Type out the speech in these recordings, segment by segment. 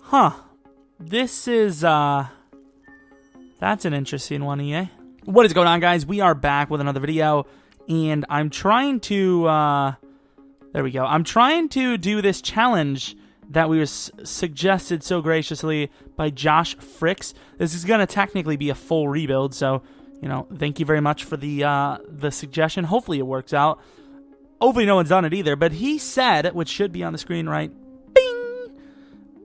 Huh. This is, that's an interesting one, EA. What is going on, guys? We are back with another video, and I'm trying to, there we go. I'm trying to do this challenge that we was suggested so graciously by Josh Fricks. This is going to technically be a full rebuild, so, you know, thank you very much for the suggestion. Hopefully it works out. Hopefully no one's done it either, but he said, which should be on the screen, right? Bing!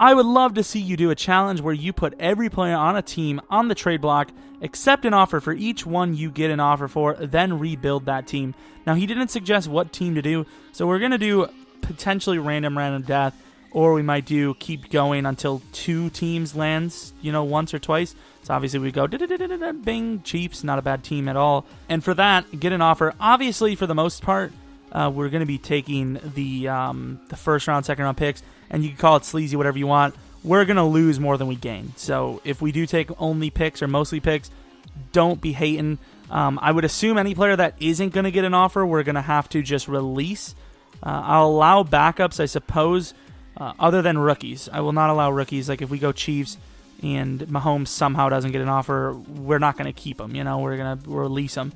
I would love to see you do a challenge where you put every player on a team on the trade block, accept an offer for each one you get an offer for, then rebuild that team. Now, he didn't suggest what team to do, so we're going to do potentially random death, or we might do keep going until 2 teams lands, you know, once or twice. So obviously we go bing, Chiefs, not a bad team at all. And for that, get an offer. Obviously, for the most part, we're going to be taking the first round, second round picks, and you can call it sleazy, whatever you want. We're going to lose more than we gain. So if we do take only picks or mostly picks, don't be hating. I would assume any player that isn't going to get an offer, we're going to have to just release. I'll allow backups, I suppose, other than rookies. I will not allow rookies. Like if we go Chiefs and Mahomes somehow doesn't get an offer, we're not going to keep him. You know, we're going to release him.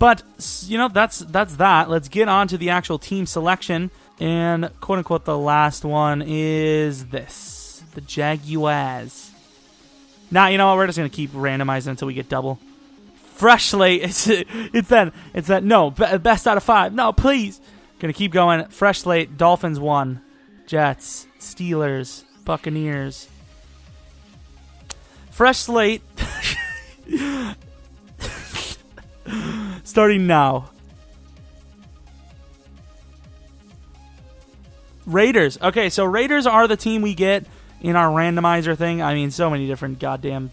But, you know, that's that. Let's get on to the actual team selection. And, quote-unquote, the last one is this. The Jaguars. Now, you know what? We're just going to keep randomizing until we get double. Fresh slate. It's that. No, best out of 5. No, please. Going to keep going. Fresh slate. Dolphins 1. Jets. Steelers. Buccaneers. Fresh slate. Starting now. Raiders. Okay, so Raiders are the team we get in our randomizer thing. I mean, so many different goddamn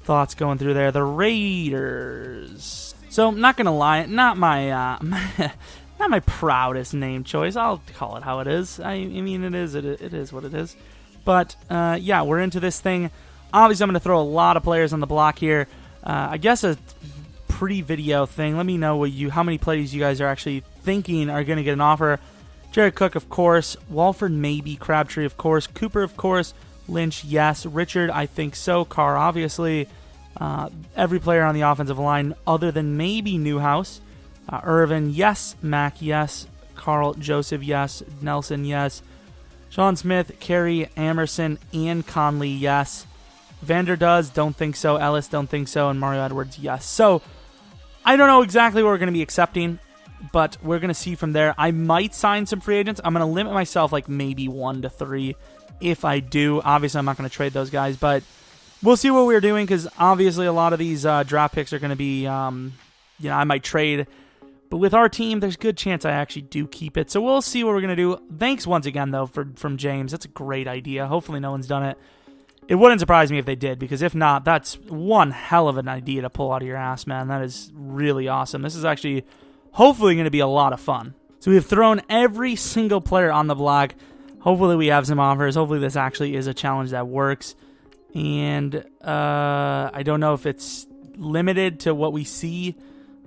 thoughts going through there. The Raiders. So, not gonna lie, not my not my proudest name choice. I'll call it how it is. I mean, it is what it is. But yeah, we're into this thing. Obviously, I'm gonna throw a lot of players on the block here. I guess a pre-video thing. Let me know how many players you guys are actually thinking are going to get an offer. Jared Cook, of course. Walford, maybe. Crabtree, of course. Cooper, of course. Lynch, yes. Richard, I think so. Carr, obviously. Every player on the offensive line other than maybe Newhouse. Irvin, yes. Mack, yes. Carl, Joseph, yes. Nelson, yes. Sean Smith, Carey, Amerson, and Conley, yes. Vander does, don't think so. Ellis, don't think so. And Mario Edwards, yes. So, I don't know exactly what we're going to be accepting, but we're going to see from there. I might sign some free agents. I'm going to limit myself like maybe 1 to 3 if I do. Obviously, I'm not going to trade those guys, but we'll see what we're doing because obviously a lot of these draft picks are going to be, you know, I might trade. But with our team, there's a good chance I actually do keep it. So we'll see what we're going to do. Thanks once again, though, from James. That's a great idea. Hopefully no one's done it. It wouldn't surprise me if they did, because if not, that's one hell of an idea to pull out of your ass, man. That is really awesome. This is actually hopefully going to be a lot of fun. So we've thrown every single player on the block. Hopefully we have some offers. Hopefully this actually is a challenge that works. And I don't know if it's limited to what we see,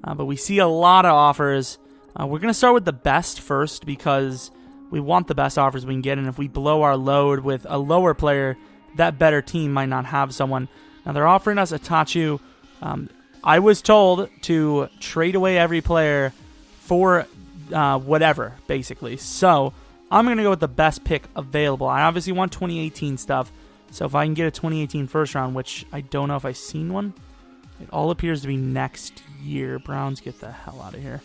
but we see a lot of offers. We're going to start with the best first because we want the best offers we can get. And if we blow our load with a lower player, that better team might not have someone. Now, they're offering us Atachu. I was told to trade away every player for whatever, basically. So, I'm going to go with the best pick available. I obviously want 2018 stuff. So, if I can get a 2018 first round, which I don't know if I've seen one, it all appears to be next year. Browns, get the hell out of here.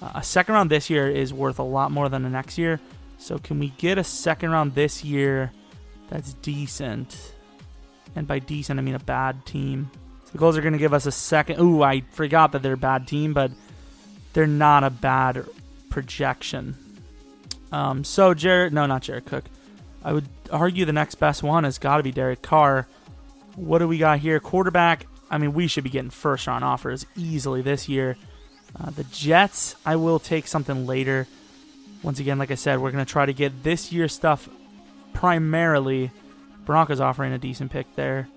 A second round this year is worth a lot more than the next year. So, can we get a second round this year that's decent? And by decent, I mean a bad team. So the Colts are going to give us a second. Ooh, I forgot that they're a bad team, but they're not a bad projection. So not Jared Cook. I would argue the next best one has got to be Derek Carr. What do we got here? Quarterback. I mean, we should be getting first round offers easily this year. The Jets, I will take something later. Once again, like I said, we're going to try to get this year's stuff primarily. Broncos offering a decent pick there.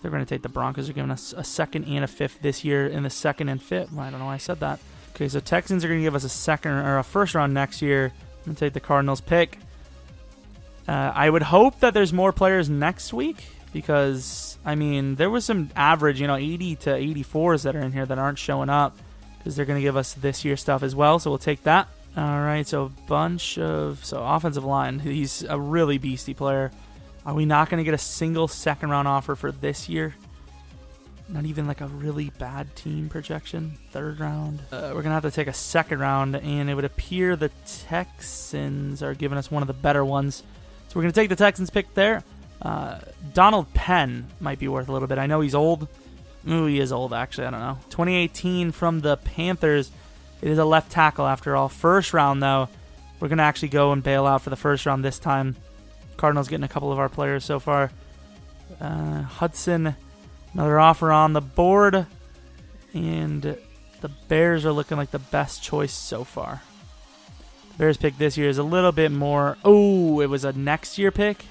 They're going to take the Broncos. They're giving us a second and a fifth this year in the second and fifth. I don't know why I said that. Okay, so Texans are going to give us a second or a first round next year. I'm going to take the Cardinals pick. I would hope that there's more players next week because, I mean, there was some average, 80 to 84s that are in here that aren't showing up because they're going to give us this year stuff as well, so we'll take that. All right, so offensive line. He's a really beastie player. Are we not going to get a single second-round offer for this year? Not even like a really bad team projection. Third round. We're going to have to take a second round, and it would appear the Texans are giving us one of the better ones. So we're going to take the Texans pick there. Donald Penn might be worth a little bit. I know he's old. Ooh, he is old, actually. I don't know. 2018 from the Panthers. It is a left tackle after all. First round, though. We're going to actually go and bail out for the first round this time. Cardinals getting a couple of our players so far. Hudson, another offer on the board. And the Bears are looking like the best choice so far. The Bears pick this year is a little bit more... Oh, it was a next year pick?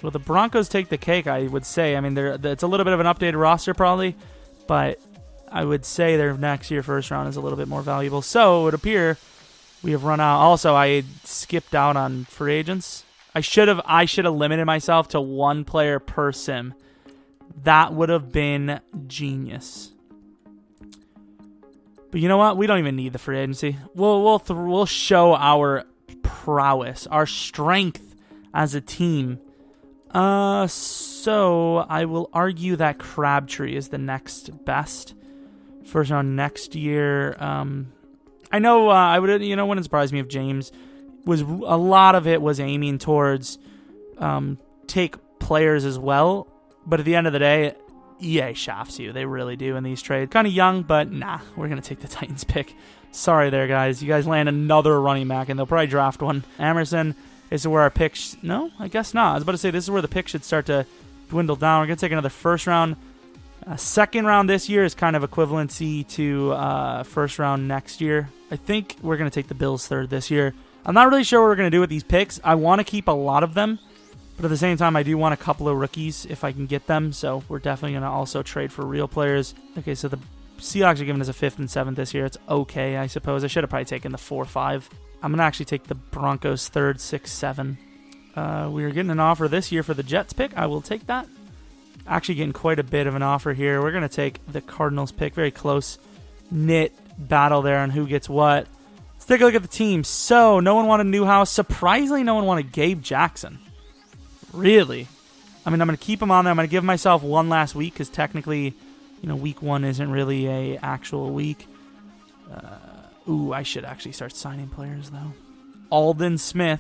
Well, the Broncos take the cake, I would say. I mean, it's a little bit of an updated roster probably. But I would say their next year first round is a little bit more valuable. So it would appear we have run out. Also, I skipped out on free agents. I should have limited myself to one player per sim. That would have been genius. But you know what? We don't even need the free agency. We'll show our prowess, our strength as a team. So I will argue that Crabtree is the next best. First round next year. I know wouldn't surprise me if James was, a lot of it was aiming towards take players as well. But at the end of the day, EA shafts you. They really do in these trades. Kind of young, but nah, we're going to take the Titans pick. Sorry there, guys. You guys land another running back, and they'll probably draft one. Emerson, this is where our pick... No, I guess not. I was about to say this is where the pick should start to dwindle down. We're going to take another first round. Second round this year is kind of equivalency to first round next year. I think we're going to take the Bills third this year. I'm not really sure what we're going to do with these picks. I want to keep a lot of them, but at the same time, I do want a couple of rookies if I can get them, so we're definitely going to also trade for real players. Okay, so the Seahawks are giving us a 5th and 7th this year. It's okay, I suppose. I should have probably taken the 4-5. I'm going to actually take the Broncos 3rd, 6-7. We are getting an offer this year for the Jets pick. I will take that. Actually getting quite a bit of an offer here. We're going to take the Cardinals pick. Very close knit battle there on who gets what. Let's take a look at the team. So, no one wanted Newhouse. Surprisingly, no one wanted Gabe Jackson. Really? I mean, I'm going to keep him on there. I'm going to give myself one last week because technically, week 1 isn't really a actual week. I should actually start signing players, though. Aldon Smith,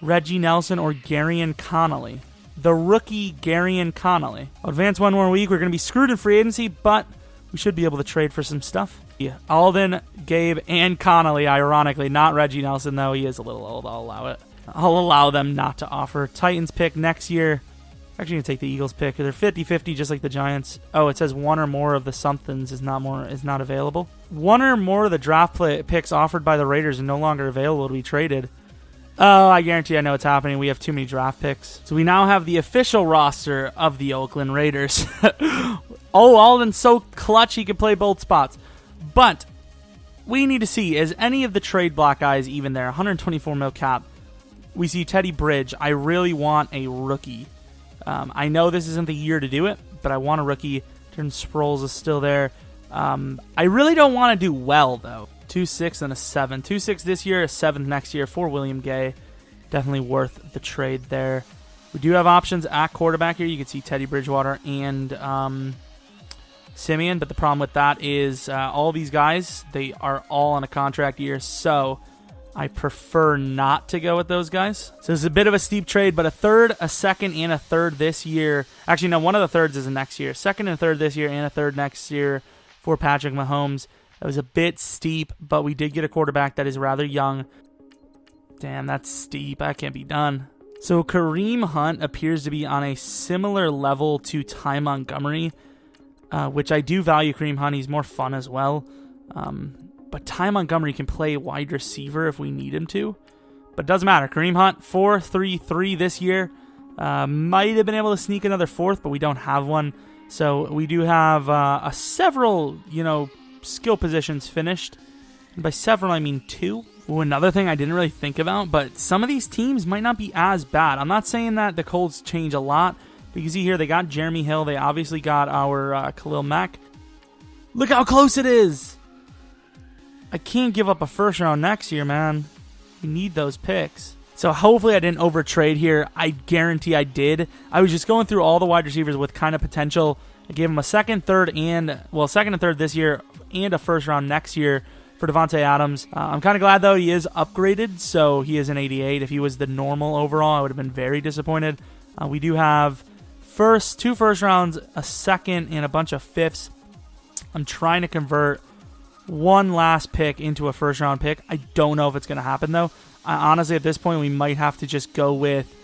Reggie Nelson, or Garyon Connolly. The rookie Garyon Connolly. I'll advance one more week. We're going to be screwed in free agency, but we should be able to trade for some stuff. Yeah, Aldon, Gabe, and Connolly, ironically. Not Reggie Nelson, though. He is a little old. I'll allow it. I'll allow them not to offer. Titans pick next year. Actually going to take the Eagles pick. They're 50-50 just like the Giants. Oh, it says one or more of the somethings is not available. One or more of the draft picks offered by the Raiders are no longer available to be traded. Oh, I guarantee I know what's happening. We have too many draft picks. So we now have the official roster of the Oakland Raiders. Alden's so clutch he can play both spots. But we need to see, is any of the trade block guys even there? 124 mil cap. We see Teddy Bridge. I really want a rookie. I know this isn't the year to do it, but I want a rookie. Turn Sproles is still there. I really don't want to do well, though. 2-6 and a 7. 2-6 this year, a 7th next year for William Gay. Definitely worth the trade there. We do have options at quarterback here. You can see Teddy Bridgewater and Simeon, but the problem with that is all these guys, they are all on a contract year, so I prefer not to go with those guys. So it's a bit of a steep trade, but a 3rd, a 2nd, and a 3rd this year. Actually, no, one of the 3rds is next year. 2nd and 3rd this year and a 3rd next year for Patrick Mahomes. That was a bit steep, but we did get a quarterback that is rather young. Damn, that's steep. That can't be done. So Kareem Hunt appears to be on a similar level to Ty Montgomery, which I do value Kareem Hunt. He's more fun as well. But Ty Montgomery can play wide receiver if we need him to. But it doesn't matter. Kareem Hunt, 4.33 this year. Might have been able to sneak another 4th, but we don't have one. So we do have several, skill positions finished. And by several, I mean 2. Ooh, another thing I didn't really think about, but some of these teams might not be as bad. I'm not saying that the Colts change a lot. But you can see here, they got Jeremy Hill. They obviously got our Khalil Mack. Look how close it is. I can't give up a first round next year, man. We need those picks. So hopefully I didn't overtrade here. I guarantee I did. I was just going through all the wide receivers with kind of potential. I gave him a second, third this year and a first round next year for Davante Adams. I'm kind of glad, though, he is upgraded, so he is an 88. If he was the normal overall, I would have been very disappointed. We do have two first rounds, a second, and a bunch of fifths. I'm trying to convert one last pick into a first round pick. I don't know if it's going to happen, though. Honestly, at this point, we might have to just go with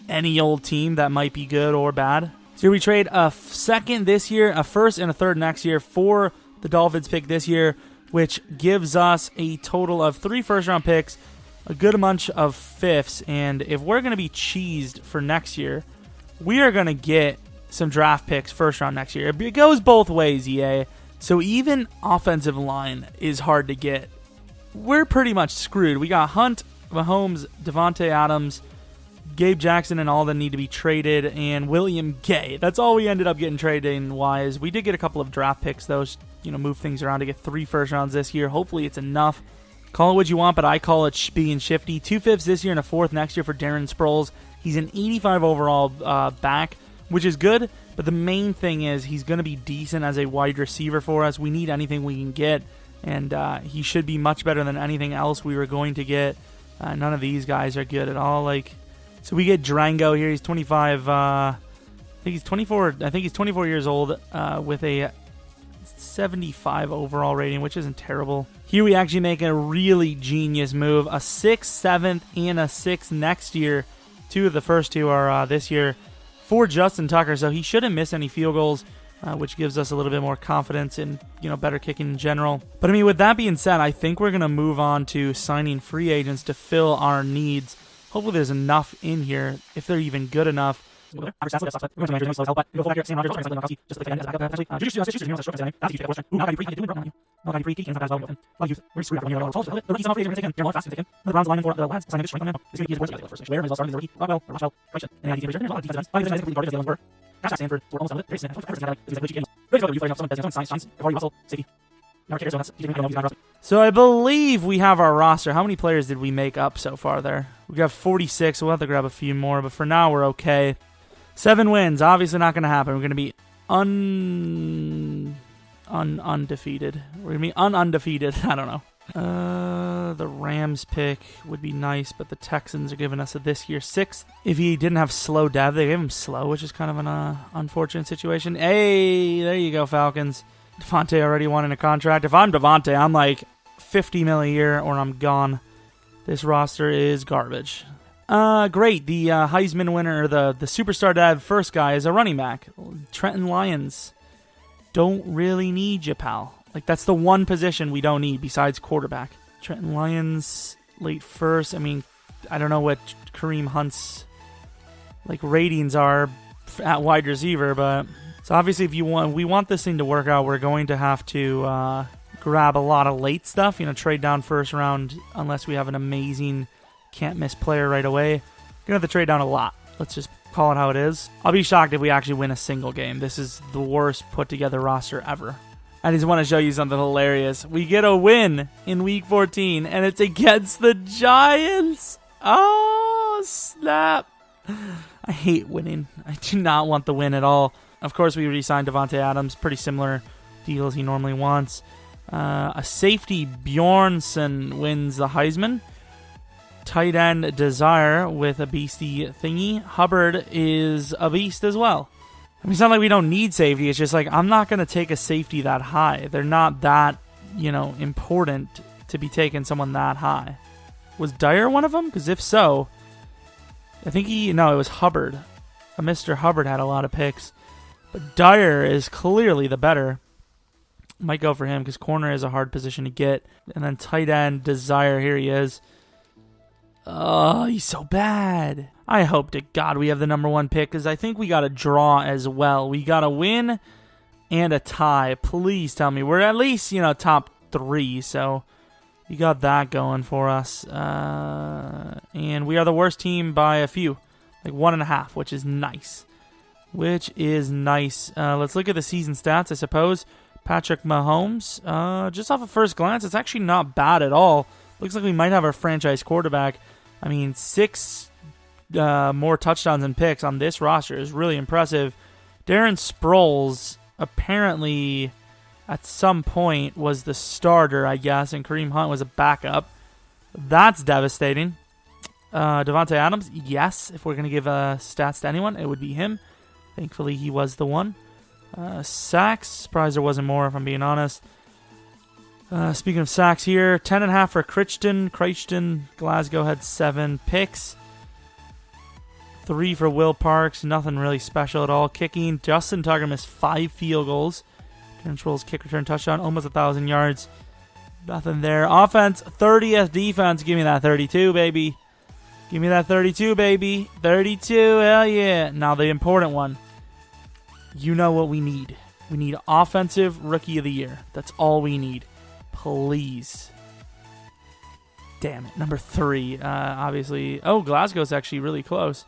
any old team that might be good or bad. So we trade a second this year, a first, and a third next year for the Dolphins pick this year, which gives us a total of 3 first-round picks, a good bunch of fifths, and if we're going to be cheesed for next year, we are going to get some draft picks first round next year. It goes both ways, EA. So even offensive line is hard to get. We're pretty much screwed. We got Hunt, Mahomes, Davante Adams, Gabe Jackson, and all that need to be traded, and William Gay. That's all we ended up getting traded-wise. We did get a couple of draft picks, though. Move things around to get 3 first rounds this year. Hopefully it's enough. Call it what you want, but I call it being shifty. 2 fifths this year and a 4th next year for Darren Sproles. He's an 85 overall back, which is good, but the main thing is he's going to be decent as a wide receiver for us. We need anything we can get, and he should be much better than anything else we were going to get. None of these guys are good at all. So we get Drango here. He's 25. I think he's 24. I think he's 24 years old with a 75 overall rating, which isn't terrible. Here we actually make a really genius move. A 6th, 7th, and a 6th next year. 2 of the first 2 are this year for Justin Tucker, so he shouldn't miss any field goals, which gives us a little bit more confidence in better kicking in general. But I mean, with that being said, I think we're going to move on to signing free agents to fill our needs. Hopefully there's enough in here, if they're even good enough. So I believe we have our roster. How many players did we make up so far there? We got 46. We'll have to grab a few more, but for now we're okay. 7 wins. Obviously not going to happen. We're going to be undefeated. We're going to be undefeated. I don't know. The Rams pick would be nice, but the Texans are giving us a this year 6th. If he didn't have slow dev, they gave him slow, which is kind of an unfortunate situation. Hey, there you go, Falcons. Devontae already wanting a contract. If I'm Devontae, I'm like $50 million a year or I'm gone. This roster is garbage. Great. The Heisman winner, the superstar dev first guy is a running back. Trenton Lyons. Don't really need you, pal. That's the one position we don't need besides quarterback. Trenton Lyons, late first. I mean, I don't know what Kareem Hunt's ratings are at wide receiver, but so obviously if we want this thing to work out, we're going to have to grab a lot of late stuff. Trade down first round unless we have an amazing can't miss player right away. Gonna have to trade down a lot. Let's just call it how it is. I'll be shocked if we actually win a single game. This is the worst put together roster ever. I just want to show you something hilarious. We get a win in Week 14, and it's against the Giants. Oh, snap. I hate winning. I do not want the win at all. Of course, we re-signed Davante Adams. Pretty similar deal as he normally wants. A safety, Bjornsson wins the Heisman. Tight end, Desire with a beastie thingy. Hubbard is a beast as well. I mean, it's not like we don't need safety. It's just I'm not going to take a safety that high. They're not that, important to be taking someone that high. Was Dyer one of them? Because if so, I think it was Hubbard. Mr. Hubbard had a lot of picks. But Dyer is clearly the better. Might go for him because corner is a hard position to get. And then tight end, Desire, here he is. Oh, he's so bad. I hope to God we have the number 1 pick because I think we got a draw as well. We got a win and a tie. Please tell me. We're at least, top 3, so You got that going for us. And we are the worst team by a few. Like 1.5, which is nice. Let's look at the season stats, I suppose. Patrick Mahomes. Just off of first glance, it's actually not bad at all. Looks like we might have our franchise quarterback. I mean, 6 more touchdowns and picks on this roster is really impressive. Darren Sproles apparently at some point was the starter, I guess, and Kareem Hunt was a backup. That's devastating. Davante Adams, yes. If we're going to give stats to anyone, it would be him. Thankfully, he was the one. Sacks, surprised there wasn't more, if I'm being honest. Speaking of sacks here, 10.5 for Crichton. Glasgow had 7 picks. 3 for Will Parks. Nothing really special at all. Kicking, Justin Tucker missed 5 field goals. Controls kick return touchdown, almost 1,000 yards. Nothing there. Offense, 30th. Defense, give me that 32, baby. Give me that 32, baby. 32, hell yeah. Now the important one. You know what we need. We need offensive rookie of the year. That's all we need. Please. Damn it. Number 3, obviously. Oh, Glasgow's actually really close.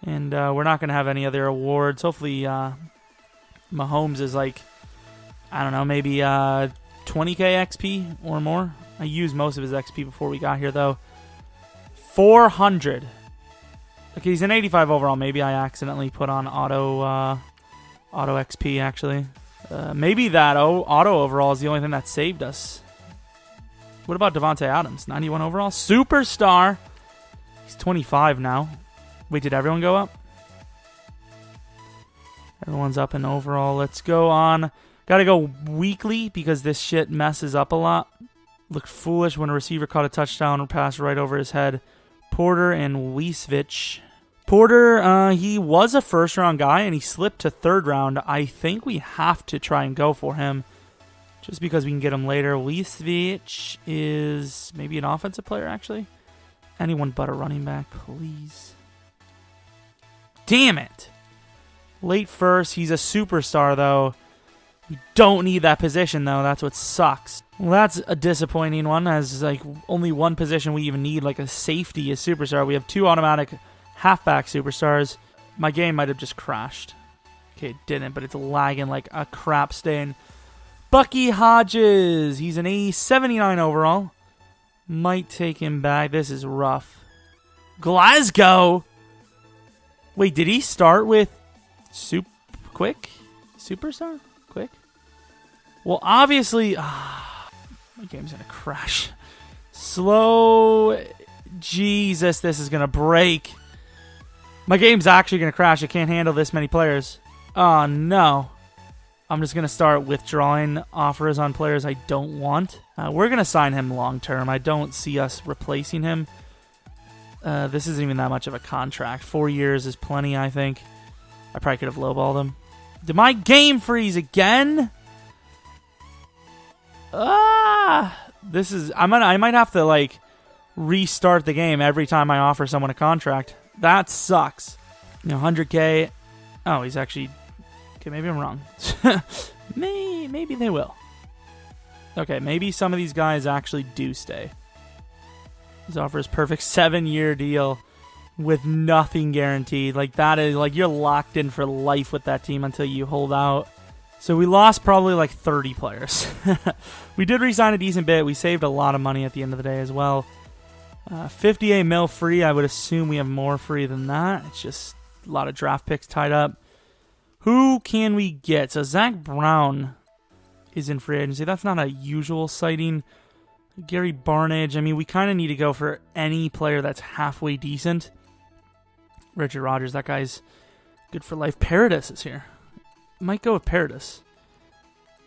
And we're not going to have any other awards. Hopefully Mahomes is like, I don't know, maybe 20k XP or more. I used most of his XP before we got here, though. 400. Okay, he's an 85 overall. Maybe I accidentally put on auto XP, actually. Maybe that auto overall is the only thing that saved us. What about Davante Adams? 91 overall? Superstar. He's 25 now. Wait, did everyone go up? Everyone's up in overall. Let's go on. Gotta go weekly because this shit messes up a lot. Looked foolish when a receiver caught a touchdown or passed right over his head. Porter and Wiesvich. Porter, he was a first-round guy, and he slipped to third round. I think we have to try and go for him just because we can get him later. Wiesvich is maybe an offensive player, actually. Anyone but a running back, please. Damn it. Late first. He's a superstar, though. We don't need that position, though. That's what sucks. Well, that's a disappointing one, as like only one position we even need, like a safety, a superstar. We have 2 automatic halfback superstars. My game might have just crashed. Okay, it didn't, but it's lagging like a crap stain. Bucky Hodges. He's an A79 overall. Might take him back. This is rough. Glasgow. Wait, did he start with Quick? Superstar? Quick? Well, obviously... my game's going to crash. Slow... Jesus, this is going to break. My game's actually going to crash. I can't handle this many players. Oh, no. I'm just going to start withdrawing offers on players I don't want. We're going to sign him long-term. I don't see us replacing him. This isn't even that much of a contract. 4 years is plenty, I think. I probably could have lowballed him. Did my game freeze again? This is... I might have to, like, restart the game every time I offer someone a contract. That sucks. 100k. Oh, he's actually... Okay, maybe I'm wrong. Maybe they will. Okay, maybe some of these guys actually do stay. His offer is perfect 7-year deal with nothing guaranteed. Like, that is, like, you're locked in for life with that team until you hold out. So we lost probably like 30 players. We did re-sign a decent bit. We saved a lot of money at the end of the day as well. 58 mil free. I would assume we have more free than that. It's just a lot of draft picks tied up. Who can we get? So Zach Brown is in free agency. That's not a usual sighting. Gary Barnage. I mean, we kind of need to go for any player that's halfway decent. Richard Rodgers. That guy's good for life. Paradis is here. Might go with Paradis.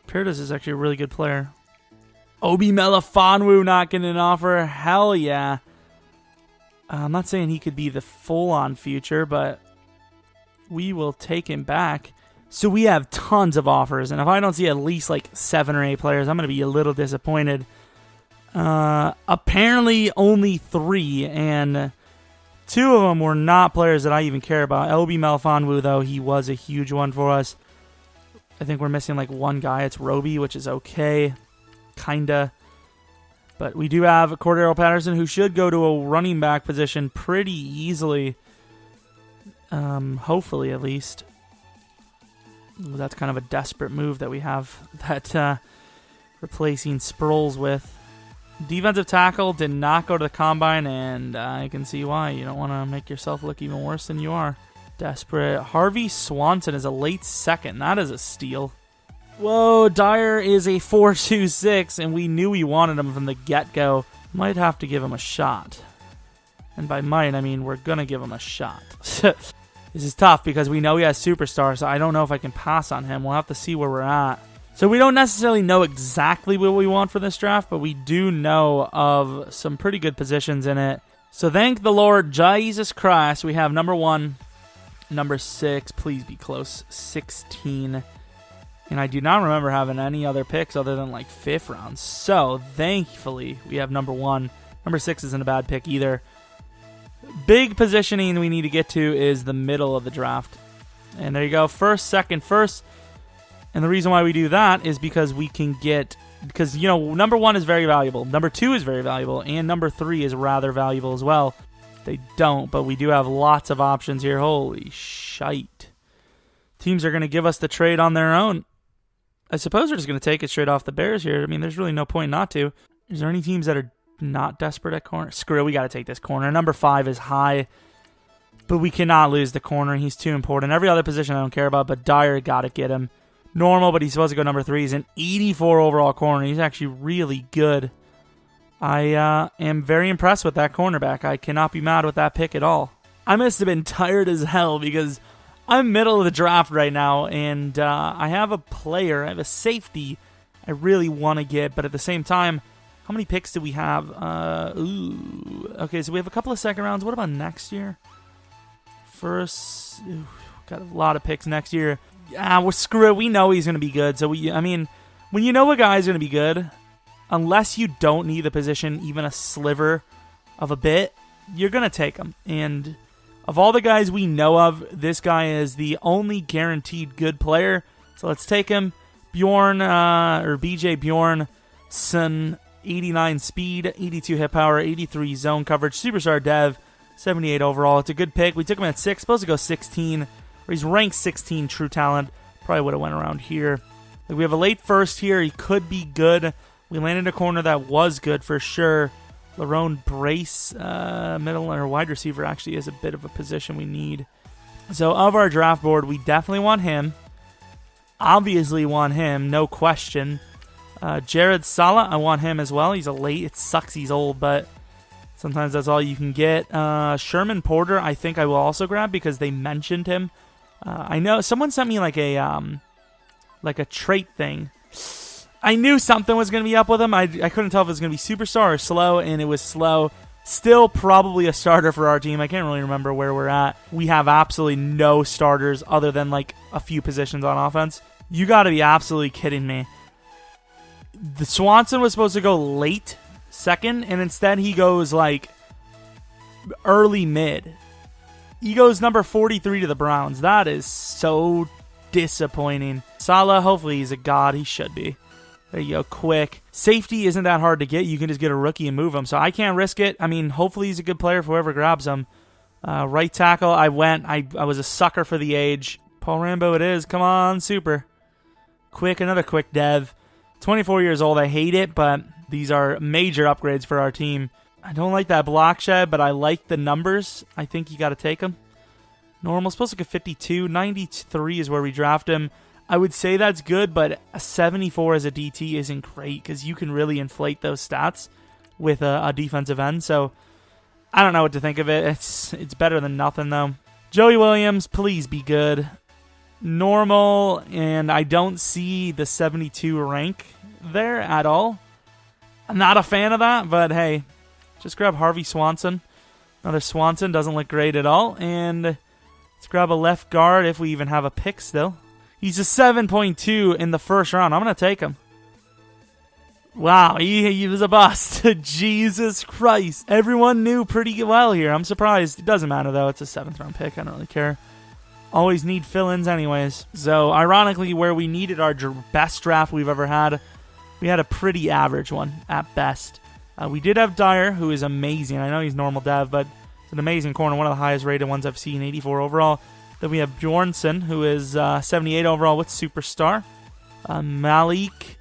Paradis is actually a really good player. Obi Melifonwu not getting an offer. Hell yeah. I'm not saying he could be the full-on future, but we will take him back. So we have tons of offers, and if I don't see at least like 7 or 8 players, I'm going to be a little disappointed. Apparently only 3, and 2 of them were not players that I even care about. Obi Melifonwu, though, he was a huge one for us. I think we're missing like 1 guy. It's Roby, which is okay. Kinda. But we do have Cordero Patterson, who should go to a running back position pretty easily. Hopefully, at least. That's kind of a desperate move that we have that replacing Sproles with. Defensive tackle did not go to the combine, and I can see why. You don't want to make yourself look even worse than you are. Desperate. Harvey Swanson is a late second. That is a steal. Whoa, Dyer is a 4.26, and we knew we wanted him from the get-go. Might have to give him a shot. And by might, I mean we're going to give him a shot. This is tough because we know he has superstars, so I don't know if I can pass on him. We'll have to see where we're at. So we don't necessarily know exactly what we want for this draft, but we do know of some pretty good positions in it. So thank the Lord Jesus Christ. We have number 1, number 6. Please be close. 16. And I do not remember having any other picks other than like 5th round. So thankfully we have number 1. Number 6 isn't a bad pick either. Big positioning we need to get to is the middle of the draft. And there you go. First, second, first. And the reason why we do that is because we can get, because, you know, number 1 is very valuable. Number 2 is very valuable. And number 3 is rather valuable as well. They don't, but we do have lots of options here. Holy shite. Teams are going to give us the trade on their own. I suppose they're just going to take it straight off the Bears here. I mean, there's really no point not to. Is there any teams that are not desperate at corner? Screw it, we got to take this corner. Number 5 is high, but we cannot lose the corner. He's too important. Every other position I don't care about, but Dyer got to get him. Normal, but he's supposed to go number 3. He's an 84 overall corner. He's actually really good. I am very impressed with that cornerback. I cannot be mad with that pick at all. I must have been tired as hell because I'm middle of the draft right now, and I have a player, I have a safety I really want to get, but at the same time, how many picks do we have? Okay, so we have a couple of second rounds. What about next year? First, got a lot of picks next year. Well, screw it. We know he's going to be good. So, I mean, when you know a guy's going to be good, unless you don't need the position even a sliver of a bit, you're going to take him. And of all the guys we know of, this guy is the only guaranteed good player. So let's take him. Bjorn, or BJ Bjornsson, 89 speed, 82 hit power, 83 zone coverage, superstar dev, 78 overall. It's a good pick. We took him at 6, supposed to go 16. He's ranked 16 true talent. Probably would have went around here. We have a late first here. He could be good. We landed a corner that was good for sure. Lerone Brace, middle or wide receiver, actually is a bit of a position we need. So of our draft board, we definitely want him. Obviously want him, no question. Jared Sala, I want him as well. He's a late. It sucks he's old, but sometimes that's all you can get. Sherman Porter, I think I will also grab because they mentioned him. I know someone sent me like a trait thing. I knew something was going to be up with him. I couldn't tell if it was going to be superstar or slow, and it was slow. Still probably a starter for our team. I can't really remember where we're at. We have absolutely no starters other than like a few positions on offense. You got to be absolutely kidding me. The Swanson was supposed to go late second, and instead he goes like early mid. He goes number 43 to the Browns. That is so disappointing. Salah, hopefully he's a god. He should be. There you go, quick. Safety isn't that hard to get. You can just get a rookie and move him. So I can't risk it. I mean, hopefully he's a good player for whoever grabs him. Right tackle, I was a sucker for the age. Paul Rambo it is. Come on, super. Quick, another quick dev. 24 years old. I hate it, but these are major upgrades for our team. I don't like that block shed, but I like the numbers. I think you got to take him. Normal, supposed to get 52. 93 is where we draft him. I would say that's good, but a 74 as a DT isn't great because you can really inflate those stats with a defensive end. So I don't know what to think of it. It's better than nothing, though. Joey Williams, please be good. Normal, and I don't see the 72 rank there at all. I'm not a fan of that, but hey, just grab Harvey Swanson. Another Swanson doesn't look great at all. And let's grab a left guard if we even have a pick still. He's a 7.2 in the first round. I'm going to take him. Wow, he was a bust. Jesus Christ. Everyone knew pretty well here. I'm surprised. It doesn't matter, though. It's a 7th round pick. I don't really care. Always need fill-ins anyways. So, ironically, where we needed our best draft we've ever had, we had a pretty average one at best. We did have Dyer, who is amazing. I know he's normal dev, but it's an amazing corner, one of the highest rated ones I've seen, 84 overall. Then we have Bjornsson, who is 78 overall with Superstar. Malik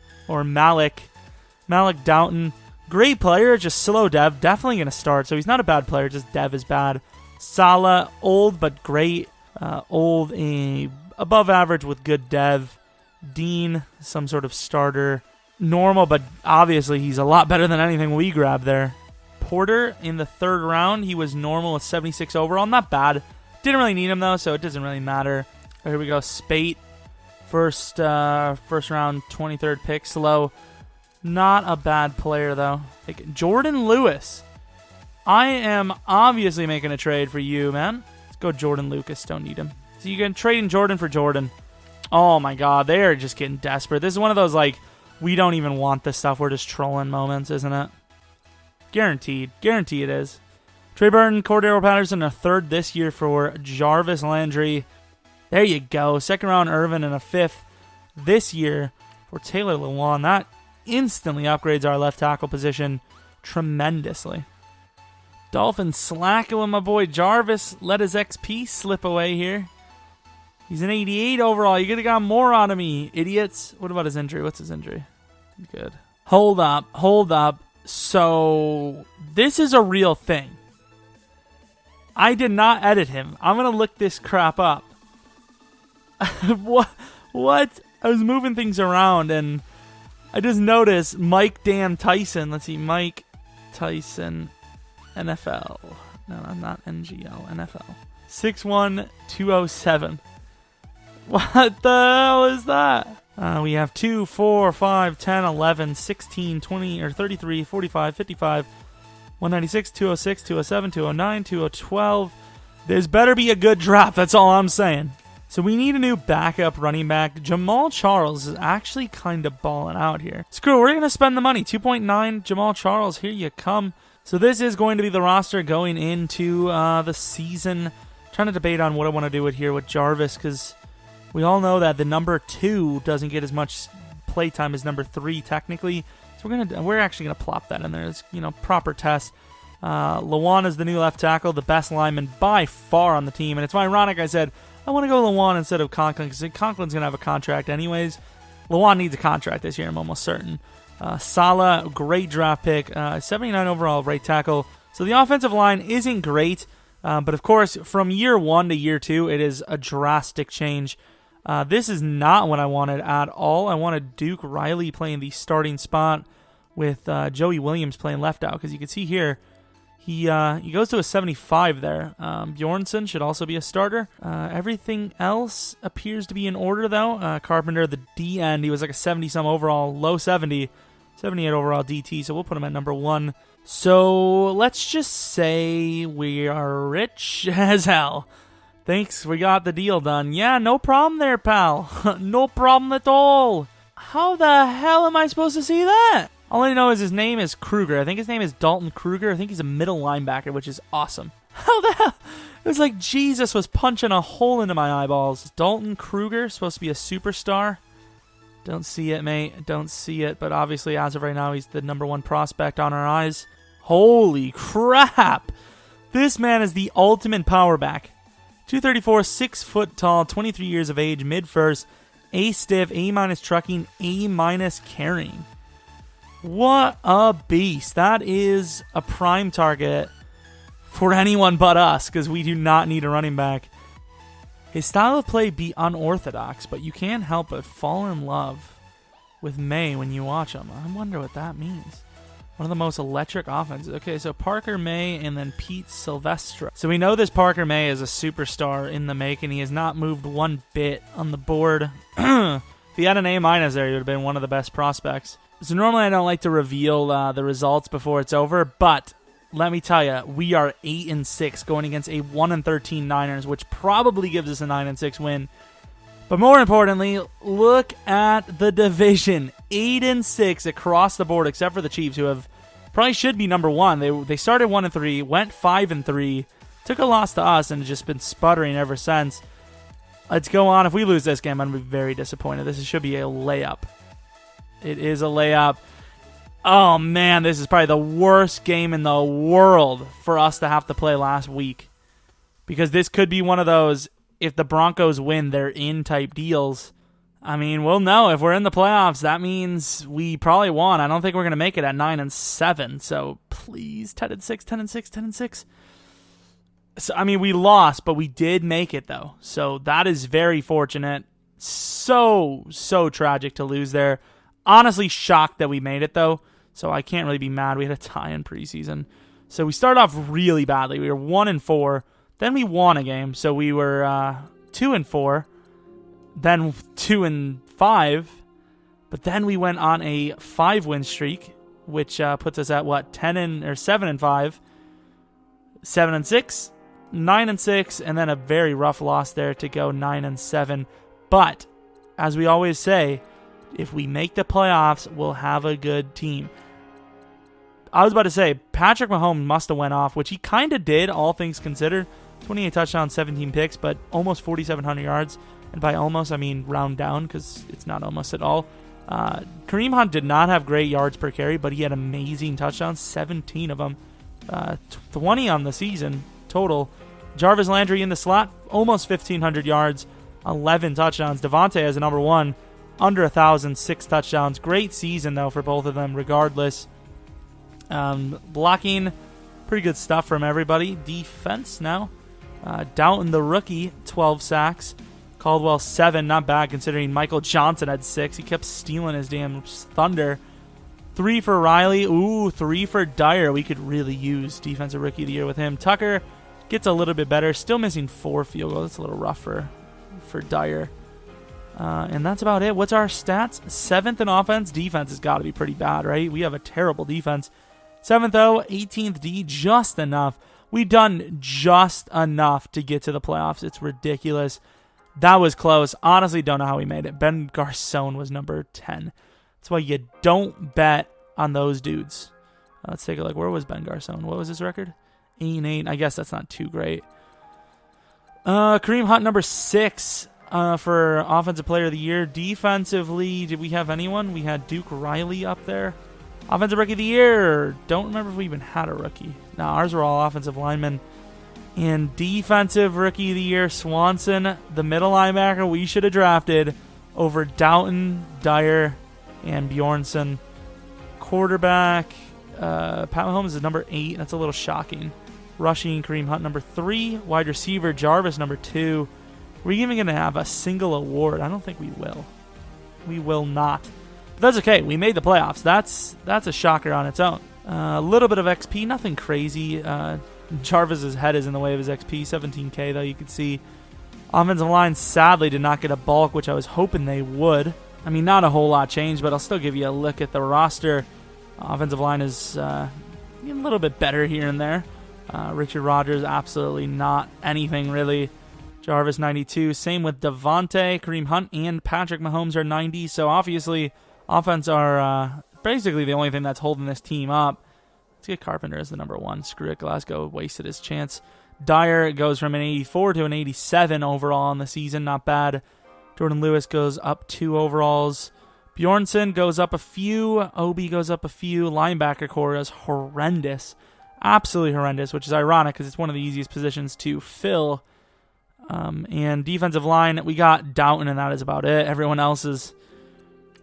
Doughton, great player, just slow dev, definitely going to start. So he's not a bad player, just dev is bad. Salah, old but great, above average with good dev. Dean, some sort of starter, normal, but obviously he's a lot better than anything we grabbed there. Porter in the 3rd round, he was normal with 76 overall, not bad. Didn't really need him though, so it doesn't really matter. Here we go, Spate, first round, 23rd pick, slow. Not a bad player though. Jordan Lewis. I am obviously making a trade for you, man. Let's go Jordan Lucas. Don't need him. So you can trade in Jordan for Jordan. Oh my God, they are just getting desperate. This is one of those like, we don't even want this stuff. We're just trolling moments, isn't it? Guaranteed. Guaranteed it is. Trey Burton, Cordero Patterson, a 3rd this year for Jarvis Landry. There you go. 2nd round Irvin and a 5th this year for Taylor Lewan. That instantly upgrades our left tackle position tremendously. Dolphins slacking with my boy Jarvis. Let his XP slip away here. He's an 88 overall. You could have got more out of me, idiots. What about his injury? What's his injury? Good. Hold up. So, this is a real thing. I did not edit him. I'm going to look this crap up. What? I was moving things around, and I just noticed Mike Damn Tyson. Let's see, Mike Tyson, NFL. No, not NGL, NFL. 6'1", 207. What the hell is that? We have 2, 4, 5, 10, 11, 16, 20, or 33, 45, 55, 196, 206, 207, 209, 212. There's better be a good drop. That's all I'm saying. So we need a new backup running back. Jamal Charles is actually kind of balling out here. Screw it, we're going to spend the money. 2.9 Jamal Charles, here you come. So this is going to be the roster going into the season. I'm trying to debate on what I want to do with here with Jarvis, because we all know that the number 2 doesn't get as much play time as number 3 technically. So we're actually gonna plop that in there. It's proper test. Lewan is the new left tackle, the best lineman by far on the team, and it's ironic I said I want to go Lewan instead of Conklin because Conklin's gonna have a contract anyways. Lewan needs a contract this year, I'm almost certain. Salah, great draft pick, 79 overall right tackle. So the offensive line isn't great, but of course from year 1 to year 2, it is a drastic change. This is not what I wanted at all. I wanted Duke Riley playing the starting spot with Joey Williams playing left out, because you can see here he goes to a 75 there. Bjornsson should also be a starter. Everything else appears to be in order though. Carpenter, the D end, he was like a 70-some overall, low 70, 78 overall DT, so we'll put him at number 1. So let's just say we are rich as hell. Thanks, we got the deal done. Yeah, no problem there, pal. No problem at all. How the hell am I supposed to see that? All I know is his name is Kruger. I think his name is Dalton Kruger. I think he's a middle linebacker, which is awesome. How the hell? It was like Jesus was punching a hole into my eyeballs. Dalton Kruger, supposed to be a superstar. Don't see it, mate. Don't see it. But obviously, as of right now, he's the number 1 prospect on our eyes. Holy crap. This man is the ultimate power back. 234, 6 foot tall, 23 years of age, mid-first, A stiff, A- trucking, A- carrying. What a beast. That is a prime target for anyone but us, because we do not need a running back. His style of play be unorthodox, but you can't help but fall in love with May when you watch him. I wonder what that means. One of the most electric offenses. Okay, so Parker May and then Pete Silvestre. So we know this Parker May is a superstar in the making. He has not moved one bit on the board. If he had an A- there, he would have been one of the best prospects. So normally I don't like to reveal the results before it's over, but let me tell you, we are 8-6 going against a 1-13 Niners, which probably gives us a 9-6 win. But more importantly, look at the division. 8-6 across the board, except for the Chiefs, who have probably should be number 1. They started 1-3, went 5-3, took a loss to us, and have just been sputtering ever since. Let's go on. If we lose this game, I'm going to be very disappointed. This should be a layup. It is a layup. Oh, man, this is probably the worst game in the world for us to have to play last week. Because this could be one of those, if the Broncos win, they're in type deals. I mean, we'll know. If we're in the playoffs, that means we probably won. I don't think we're going to make it at 9-7. So please, 10-6, 10-6, 10-6. So, I mean, we lost, but we did make it, though. So that is very fortunate. So tragic to lose there. Honestly, shocked that we made it, though. So I can't really be mad. We had a tie in preseason. So we started off really badly. We were 1-4. Then we won a game. So we were 2-4. Then 2-5. But then we went on a 5-win streak, which puts us at 7-5, 7-6, 9-6, and then a very rough loss there to go 9-7. But as we always say, if we make the playoffs, we'll have a good team. I was about to say, Patrick Mahomes must have went off, which he kind of did, all things considered. 28 touchdowns, 17 picks, but almost 4,700 yards. And by almost, I mean round down, because it's not almost at all. Kareem Hunt did not have great yards per carry, but he had amazing touchdowns, 17 of them. 20 on the season total. Jarvis Landry in the slot, almost 1,500 yards, 11 touchdowns. Devontae as a number one, under 1,000, 6 touchdowns. Great season, though, for both of them, regardless. Blocking, pretty good stuff from everybody. Defense now. Doughton, the rookie, 12 sacks. Caldwell, 7. Not bad considering Michael Johnson had 6. He kept stealing his damn thunder. 3 for Riley. Ooh, 3 for Dyer. We could really use Defensive Rookie of the Year with him. Tucker gets a little bit better. Still missing 4 field goals. That's a little rough for Dyer. And that's about it. What's our stats? 7th in offense. Defense has got to be pretty bad, right? We have a terrible defense. 7th, though. 18th D. Just enough. We've done just enough to get to the playoffs. It's ridiculous. That was close. Honestly, don't know how we made it. Ben Garcon was number 10. That's why you don't bet on those dudes. Let's take a look. Where was Ben Garcon? What was his record? 8-8. I guess that's not too great. Kareem Hunt, number 6 for Offensive Player of the Year. Defensively, did we have anyone? We had Duke Riley up there. Offensive Rookie of the Year. Don't remember if we even had a rookie. No, ours were all offensive linemen. And Defensive Rookie of the Year, Swanson, the middle linebacker we should have drafted over Doughton, Dyer, and Bjornsson. Quarterback, Pat Mahomes is number 8. That's a little shocking. Rushing, Kareem Hunt, number 3. Wide receiver, Jarvis, number 2. We're even going to have a single award. I don't think we will. We will not. But that's okay. We made the playoffs. That's a shocker on its own. A little bit of XP, nothing crazy. Jarvis's head is in the way of his XP. 17K, though, you can see. Offensive line sadly did not get a bulk, which I was hoping they would. I mean, not a whole lot changed, but I'll still give you a look at the roster. Offensive line is a little bit better here and there. Richard Rodgers, absolutely not anything, really. Jarvis, 92. Same with Devontae. Kareem Hunt and Patrick Mahomes are 90. So, obviously, offense are basically the only thing that's holding this team up. Let's get Carpenter as the number 1. Screw it, Glasgow wasted his chance. Dyer goes from an 84 to an 87 overall on the season. Not bad. Jordan Lewis goes up 2 overalls. Bjornsson goes up a few. Obi goes up a few. Linebacker core is horrendous. Absolutely horrendous, which is ironic because it's one of the easiest positions to fill. And defensive line, we got Doughton, and that is about it. Everyone else is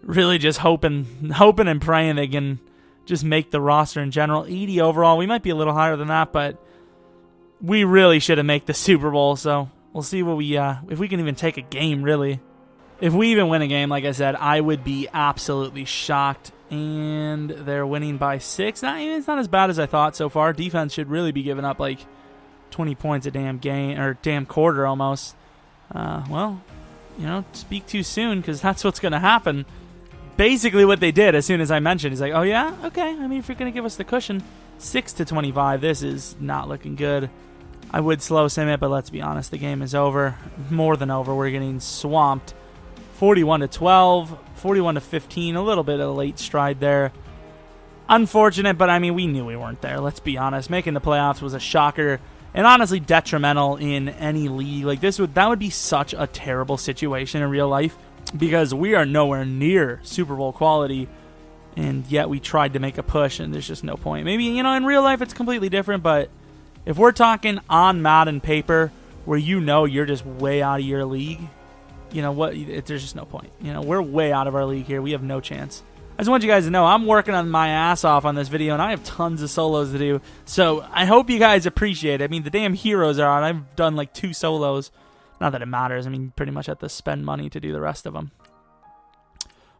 really just hoping and praying they can just make the roster in general. 80 overall. We might be a little higher than that, but we really should have made the Super Bowl. So we'll see what if we can even take a game, really. If we even win a game, like I said, I would be absolutely shocked. And they're winning by 6. It's not as bad as I thought so far. Defense should really be giving up like 20 points a damn game, or damn quarter almost. Speak too soon, because that's what's going to happen. Basically what they did as soon as I mentioned, he's like, oh yeah? Okay, I mean, if you're going to give us the cushion, 6-25, this is not looking good. I would slow sim it, but let's be honest, the game is over. More than over. We're getting swamped. 41-12, 41-15, a little bit of a late stride there. Unfortunate, but I mean, we knew we weren't there. Let's be honest. Making the playoffs was a shocker, and honestly detrimental in any league. Like that would be such a terrible situation in real life, because we are nowhere near Super Bowl quality. and yet we tried to make a push, and there's just no point. Maybe, you know, in real life it's completely different, but if we're talking on Madden paper where you know you're just way out of your league, you know what, there's just no point. You know, we're way out of our league here. We have no chance. I just want you guys to know I'm working on my ass off on this video, and I have tons of solos to do, so I hope you guys appreciate it. I mean, the damn heroes are on. I've done like 2 solos. Not that it matters. I mean, pretty much have to spend money to do the rest of them,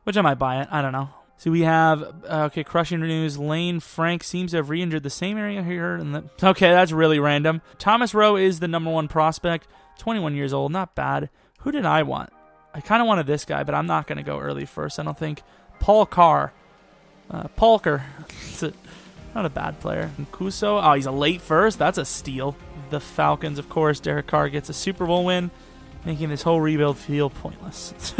which I might buy it. I don't know. So we have, okay, crushing news. Lane Frank seems to have re-injured the same area here. Okay, that's really random. Thomas Rowe is the #1 prospect. 21 years old, not bad. Who did I want? I kind of wanted this guy, but I'm not going to go early first, I don't think. Paul Carr. Palker. Not a bad player. Kuso. Oh, he's a late first. That's a steal. The Falcons, of course. Derek Carr gets a Super Bowl win, making this whole rebuild feel pointless.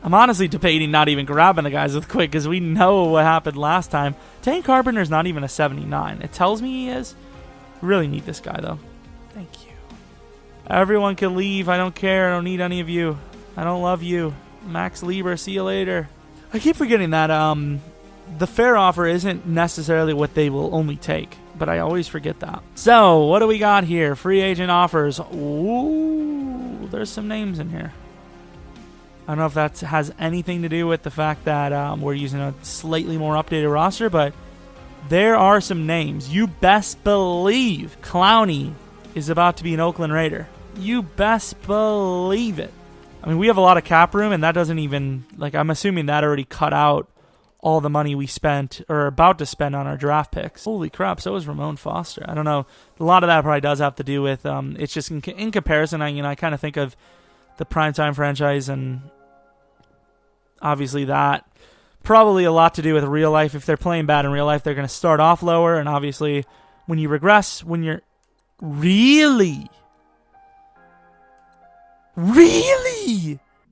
I'm honestly debating not even grabbing the guys with quick because we know what happened last time. Tank Carpenter's not even a 79. It tells me he is. We really need this guy, though. Thank you. Everyone can leave. I don't care. I don't need any of you. I don't love you. Max Lieber, see you later. I keep forgetting that the fair offer isn't necessarily what they will only take, but I always forget that. So, what do we got here? Free agent offers. Ooh, there's some names in here. I don't know if that has anything to do with the fact that we're using a slightly more updated roster, but there are some names. You best believe Clowney is about to be an Oakland Raider. You best believe it. I mean, we have a lot of cap room, and that doesn't even, like, I'm assuming that already cut out all the money we spent, or about to spend on our draft picks. Holy crap, so is Ramon Foster. I don't know. A lot of that probably does have to do with, it's just in comparison, I kind of think of the primetime franchise, and obviously that probably a lot to do with real life. If they're playing bad in real life, they're going to start off lower, and obviously when you regress, when you're really?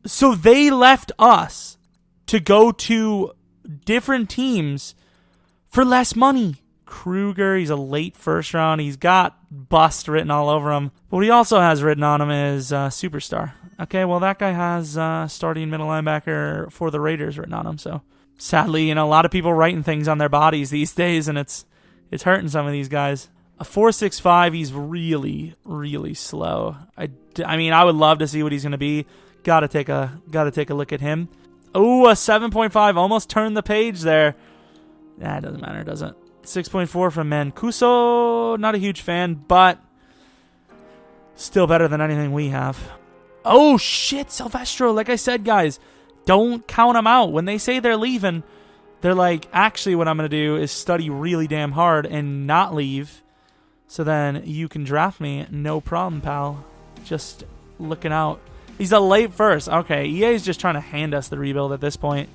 So they left us to go to different teams for less money. Kruger, he's a late first round. He's got bust written all over him. But what he also has written on him is superstar. Okay, well, that guy has starting middle linebacker for the Raiders written on him. So sadly, a lot of people writing things on their bodies these days, and it's hurting some of these guys. A 4.65, he's really, really slow. I mean, I would love to see what he's going to be. Gotta take a look at him. Oh, a 7.5, almost turned the page there. Nah, it doesn't matter, does it? 6.4 from Mancuso. Not a huge fan, but still better than anything we have. Oh, shit, Silvestro. Like I said, guys, don't count them out. When they say they're leaving, they're like, actually, what I'm going to do is study really damn hard and not leave. So then you can draft me. No problem, pal. Just looking out. He's a late first. Okay, EA is just trying to hand us the rebuild at this point.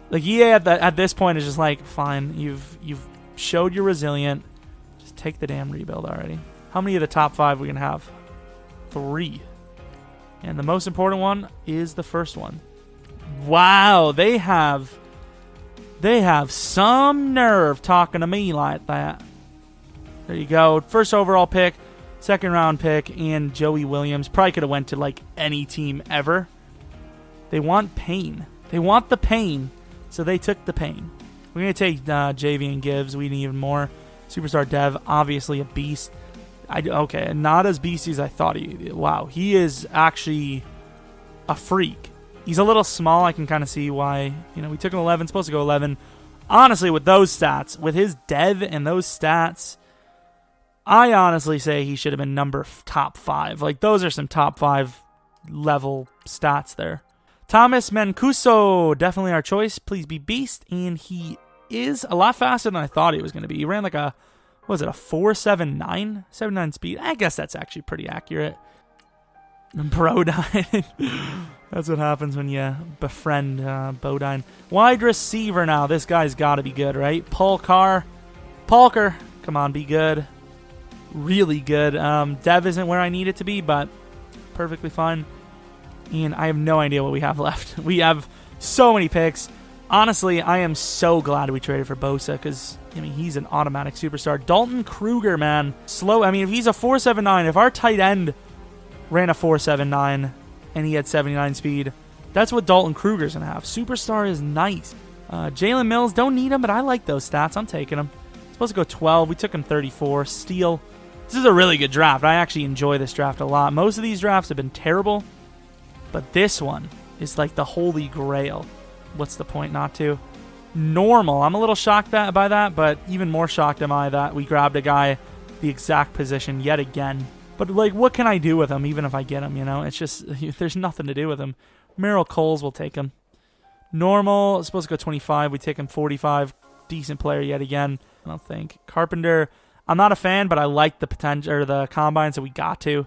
Like, EA at this point is just like, fine, you've showed you're resilient. Just take the damn rebuild already. How many of the top 5 we can have? 3. And the most important one is the first one. Wow, they have some nerve talking to me like that. There you go. First overall pick, second round pick, and Joey Williams. Probably could have went to like any team ever. They want pain. They want the pain, so they took the pain. We're going to take Javian Gibbs. We need even more. Superstar Dev, obviously a beast. Okay, not as beasty as I thought he. Wow, he is actually a freak. He's a little small. I can kind of see why. We took an 11, supposed to go 11. Honestly, with those stats, with his dev and those stats, I honestly say he should have been top 5. Like, those are some top 5 level stats there. Thomas Mancuso, definitely our choice. Please be beast. And he is a lot faster than I thought he was going to be. He ran like a 4.79? 79 speed. I guess that's actually pretty accurate. Brodine. That's what happens when you befriend Bodine. Wide receiver now. This guy's got to be good, right? Palker. Come on, be good. Really good. Dev isn't where I need it to be, but perfectly fine. And I have no idea what we have left. We have so many picks. Honestly, I am so glad we traded for Bosa because, he's an automatic superstar. Dalton Kruger, man. Slow. If he's a 4.79, if our tight end ran a 4.79 and he had 79 speed, that's what Dalton Kruger's going to have. Superstar is nice. Jalen Mills, don't need him, but I like those stats. I'm taking him. Supposed to go 12. We took him 34. Steal. This is a really good draft. I actually enjoy this draft a lot. Most of these drafts have been terrible, but this one is like the holy grail. What's the point not to? Normal. I'm a little shocked by that, but even more shocked am I that we grabbed a guy the exact position yet again. But, like, what can I do with him even if I get him, you know? It's just, there's nothing to do with him. Merrill Coles will take him. Normal, supposed to go 25. We take him 45. Decent player yet again, I don't think. Carpenter, I'm not a fan, but I like the potential, or the combine, so we got to.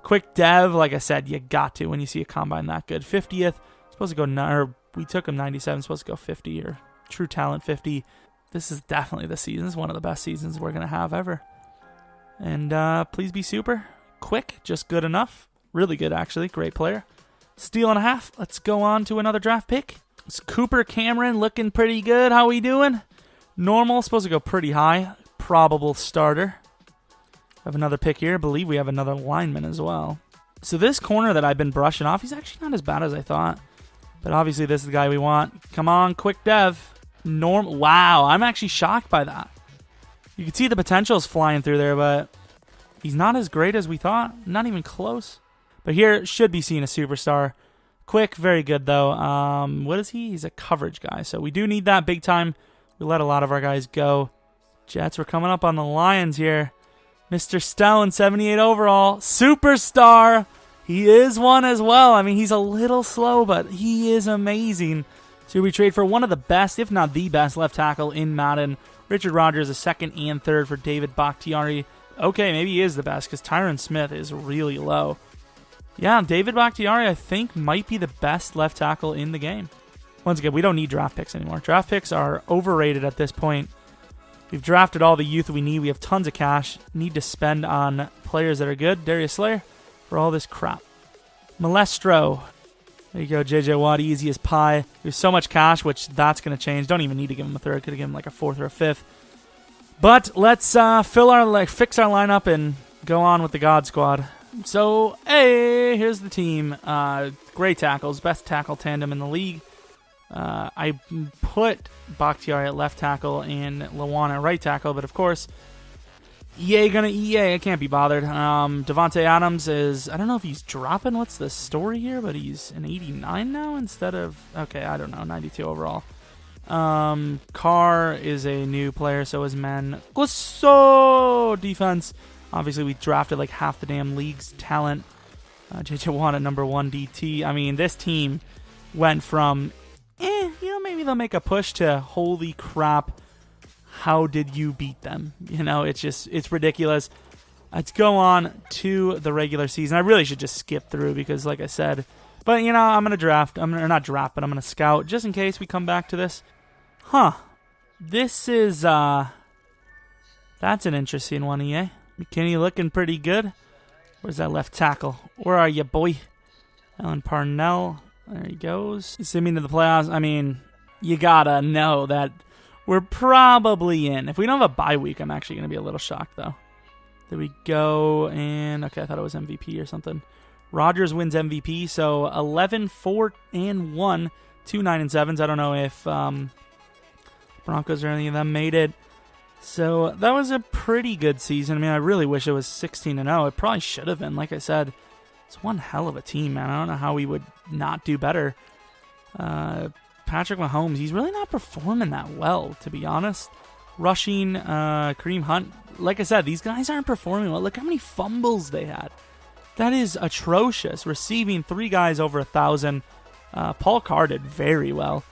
Quick Dev, like I said, you got to when you see a combine that good. 50th, supposed to go, or we took him 97, supposed to go 50, or true talent 50. This is definitely the season. This is one of the best seasons we're going to have ever. And please be super. Quick, just good enough. Really good, actually. Great player. Steal and a half. Let's go on to another draft pick. It's Cooper Cameron looking pretty good. How we doing? Normal, supposed to go pretty high. Probable starter. Have another pick here. I believe we have another lineman as well. So this corner that I've been brushing off, he's actually not as bad as I thought. But obviously this is the guy we want. Come on, quick dev. Wow, I'm actually shocked by that. You can see the potential is flying through there, but he's not as great as we thought. Not even close. But here, should be seen a superstar. Quick, very good, though. What is he? He's a coverage guy, so we do need that big time. We let a lot of our guys go. Jets, we're coming up on the Lions here. Mr. Stone, 78 overall. Superstar. He is one as well. I mean, he's a little slow, but he is amazing. So we trade for one of the best, if not the best, left tackle in Madden. Richard Rodgers, a second and third for David Bakhtiari. Okay, maybe he is the best because Tyron Smith is really low. Yeah, David Bakhtiari, I think, might be the best left tackle in the game. Once again, we don't need draft picks anymore. Draft picks are overrated at this point. We've drafted all the youth we need. We have tons of cash. Need to spend on players that are good. Darius Slayer for all this crap. Malestro. There you go, JJ Watt, easy as pie. There's so much cash, which that's going to change. Don't even need to give him a third. Could have given him like a fourth or a fifth. But let's fix our lineup and go on with the God Squad. So, hey, here's the team. Great tackles, best tackle tandem in the league. I put Bakhtiari at left tackle and Lawan at right tackle, but of course, EA gonna EA. I can't be bothered. Devontae Adams is, I don't know if he's dropping. What's the story here? But he's an 89 now instead of, okay, I don't know, 92 overall. Carr is a new player, so is Men. Gusso defense. Obviously, we drafted like half the damn league's talent. JJ Watt at number 1 DT. I mean, this team went from, maybe they'll make a push to, holy crap, how did you beat them? You know, it's ridiculous. Let's go on to the regular season. I really should just skip through because, like I said, but, I'm going to draft. I'm going to scout just in case we come back to this. This is, that's an interesting one, EA. McKinney looking pretty good. Where's that left tackle? Where are you, boy? Alan Parnell. There he goes. Assuming to the playoffs, I mean, you gotta know that we're probably in. If we don't have a bye week, I'm actually going to be a little shocked, though. There we go. And, okay, I thought it was MVP or something. Rodgers wins MVP, so 11-4-1, 2 9-7s. I don't know if Broncos or any of them made it. So that was a pretty good season. I mean, I really wish it was 16-0. It probably should have been. Like I said, it's one hell of a team, man. I don't know how we would not do better. Patrick Mahomes, he's really not performing that well, to be honest. Rushing, Kareem Hunt. Like I said, these guys aren't performing well. Look how many fumbles they had. That is atrocious. Receiving 3 guys over 1,000. Paul Carr did very well.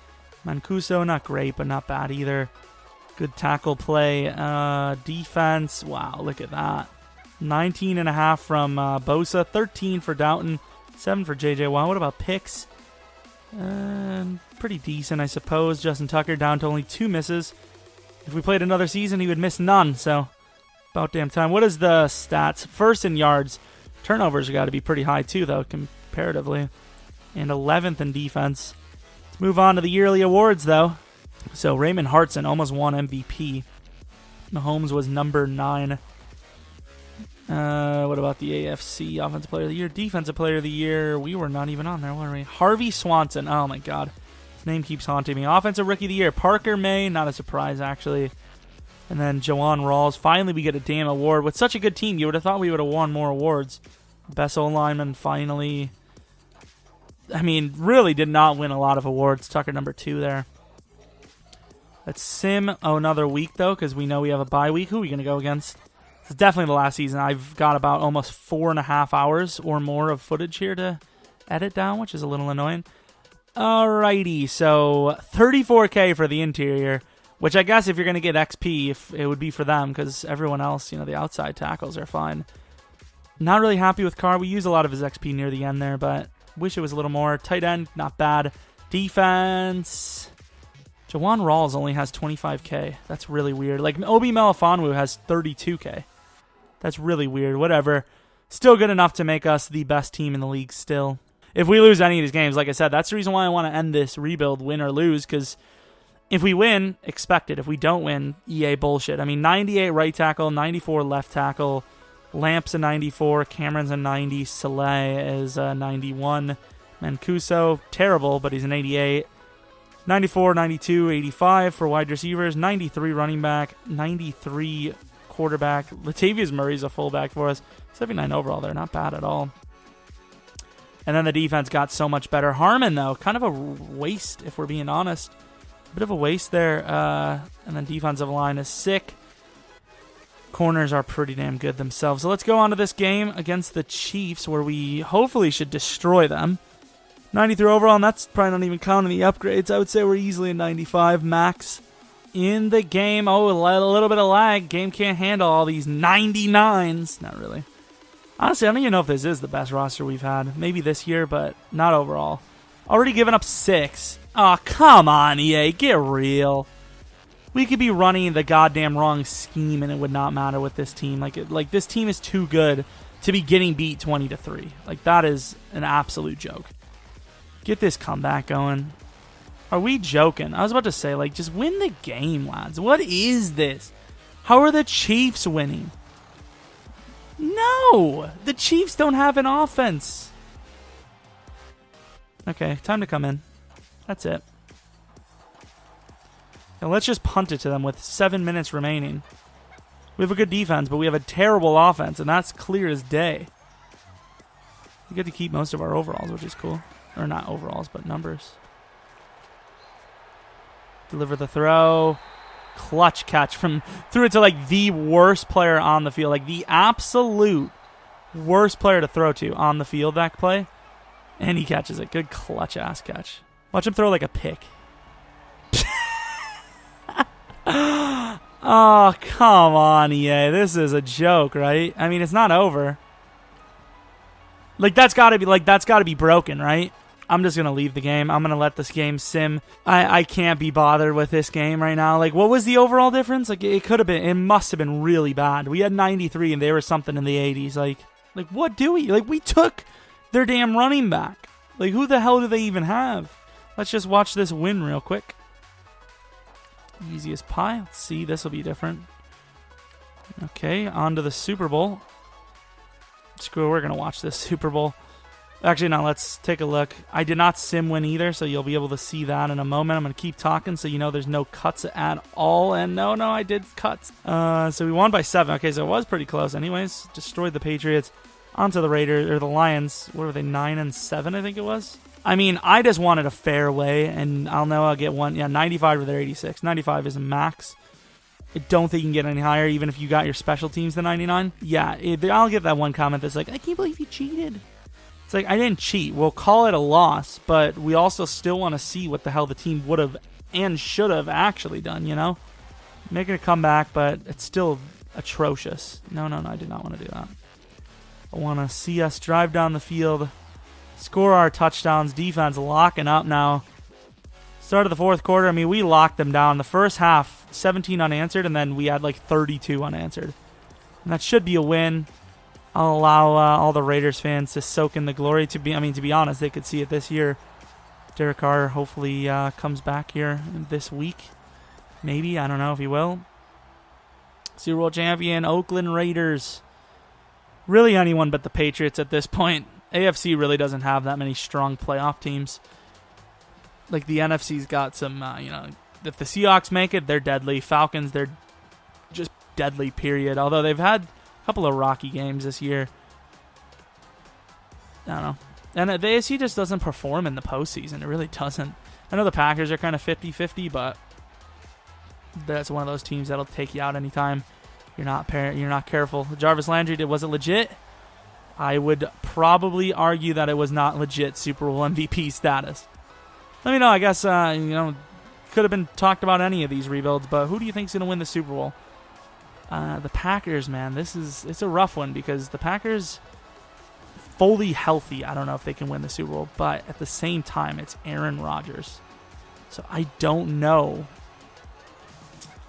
Mancuso, not great, but not bad either. Good tackle play. Defense, wow, look at that. 19.5 from Bosa, 13 for Doughton, 7 for JJ Watt. What about picks? Pretty decent, I suppose. Justin Tucker down to only 2 misses. If we played another season, he would miss none, so about damn time. What is the stats? First in yards. Turnovers got to be pretty high too, though, comparatively. And 11th in defense. Let's move on to the yearly awards, though. So Raymond Hartson almost won MVP. Mahomes was number 9. What about the AFC Offensive Player of the Year? Defensive Player of the Year. We were not even on there, were we? Harvey Swanson. Oh, my God. Name keeps haunting me. Offensive Rookie of the Year, Parker May. Not a surprise, actually. And then Jawan Rawls. Finally, we get a damn award. With such a good team, you would have thought we would have won more awards. Best O-lineman, finally. I mean, really did not win a lot of awards. Tucker number 2 there. Let's sim. Oh, another week, though, because we know we have a bye week. Who are we going to go against? It's definitely the last season. I've got about almost 4.5 hours or more of footage here to edit down, which is a little annoying. Alrighty, so 34K for the interior, which I guess if you're going to get XP, if it would be for them, because everyone else, you know, the outside tackles are fine. Not really happy with Carr. We used a lot of his XP near the end there, but wish it was a little more. Tight end, not bad. Defense. Jawan Rawls only has 25K. That's really weird. Like, Obi Melifonwu has 32K. That's really weird. Whatever. Still good enough to make us the best team in the league still. If we lose any of these games, like I said, that's the reason why I want to end this rebuild, win or lose, because if we win, expect it. If we don't win, EA bullshit. I mean, 98 right tackle, 94 left tackle, Lamp's a 94, Cameron's a 90, Saleh is a 91, Mancuso, terrible, but he's an 88. 94, 92, 85 for wide receivers, 93 running back, 93 quarterback. Latavius Murray's a fullback for us. 79 overall there, not bad at all. And then the defense got so much better. Harmon, though, kind of a waste, if we're being honest. A bit of a waste there. And then defensive line is sick. Corners are pretty damn good themselves. So let's go on to this game against the Chiefs, where we hopefully should destroy them. 93 overall, and that's probably not even counting the upgrades. I would say we're easily a 95 max in the game. Oh, a little bit of lag. Game can't handle all these 99s. Not really. Honestly, I don't even know if this is the best roster we've had. Maybe this year, but not overall. Already given up 6. Oh, come on, EA. Get real. We could be running the goddamn wrong scheme, and it would not matter with this team. Like this team is too good to be getting beat 20-3. Like, that is an absolute joke. Get this comeback going. Are we joking? I was about to say, like, just win the game, lads. What is this? How are the Chiefs winning? No! The Chiefs don't have an offense. Okay, time to come in. That's it. Now let's just punt it to them with 7 minutes remaining. We have a good defense, but we have a terrible offense, and that's clear as day. We get to keep most of our overalls, which is cool. Or not overalls, but numbers. Deliver the throw. Clutch catch threw it to like the worst player on the field. Like the absolute worst player to throw to on the field that play. And he catches it. Good clutch ass catch. Watch him throw like a pick. Oh, come on, EA. This is a joke, right? I mean, it's not over. Like that's gotta be broken, right? I'm just going to leave the game. I'm going to let this game sim. I can't be bothered with this game right now. Like, what was the overall difference? Like, it must have been really bad. We had 93 and they were something in the 80s. Like what do we? Like, we took their damn running back. Like, who the hell do they even have? Let's just watch this win real quick. Easy as pie. Let's see. This will be different. Okay, on to the Super Bowl. Screw it, we're going to watch this Super Bowl. Actually, no, let's take a look. I did not sim win either, so you'll be able to see that in a moment. I'm going to keep talking so you know there's no cuts at all. And no, I did cuts. So we won by 7. Okay, so it was pretty close anyways. Destroyed the Patriots. Onto the Raiders, or the Lions. What were they, 9-7, I think it was? I mean, I just wanted a fair way, and I'll get one. Yeah, 95 or their 86. 95 is a max. I don't think you can get any higher, even if you got your special teams to 99. Yeah, I'll get that one comment that's like, I can't believe you cheated. It's like, I didn't cheat. We'll call it a loss, but we also still want to see what the hell the team would have and should have actually done, you know? Making a comeback, but it's still atrocious. No, I did not want to do that. I want to see us drive down the field, score our touchdowns, defense locking up now. Start of the fourth quarter, I mean, we locked them down. The first half, 17 unanswered, and then we had like 32 unanswered. And that should be a win. I'll allow all the Raiders fans to soak in the glory. To be honest, they could see it this year. Derek Carr hopefully comes back here this week. Maybe. I don't know if he will. Super Bowl champion, Oakland Raiders. Really anyone but the Patriots at this point. AFC really doesn't have that many strong playoff teams. like the NFC's got some, you know, if the Seahawks make it, they're deadly. Falcons, they're just deadly, period. Although they've had a couple of rocky games this year. I don't know. And the AFC just doesn't perform in the postseason. It really doesn't. I know the Packers are kind of 50-50, but that's one of those teams that'll take you out anytime you're not careful. Jarvis Landry, was it legit? I would probably argue that it was not legit Super Bowl MVP status. Let me know. I guess, could have been talked about any of these rebuilds, but who do you think's going to win the Super Bowl? The Packers, man. It's a rough one because the Packers, fully healthy, I don't know if they can win the Super Bowl, but at the same time, it's Aaron Rodgers. So I don't know.